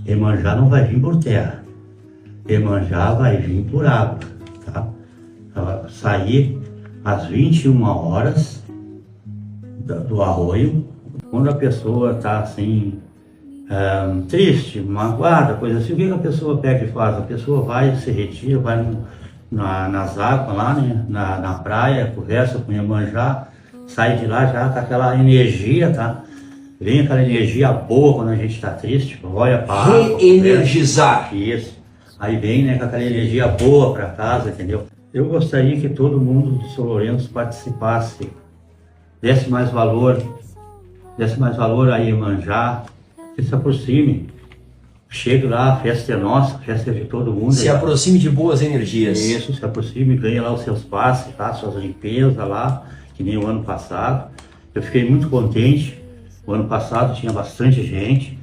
Iemanjá não vai vir por terra. Iemanjá vai vir por água, tá? Sair às 21 horas do arroio, quando a pessoa está assim, triste, magoada, coisa assim. O que a pessoa pega e faz? A pessoa vai, se retira, vai nas águas lá, né? na praia, conversa com o Iemanjá, sai de lá já com aquela energia, tá? Vem aquela energia boa quando a gente está triste, olha para a água. Reenergizar. Isso. Aí vem, né, com aquela energia boa para casa, entendeu? Eu gostaria que todo mundo de São Lourenço participasse, desse mais valor a Iemanjá, que se aproxime. Chegue lá, a festa é nossa, a festa é de todo mundo. Se aproxime de boas energias. Isso, se aproxime, ganha lá os seus passes, tá? Suas limpezas lá, que nem o ano passado. Eu fiquei muito contente. O ano passado tinha bastante gente.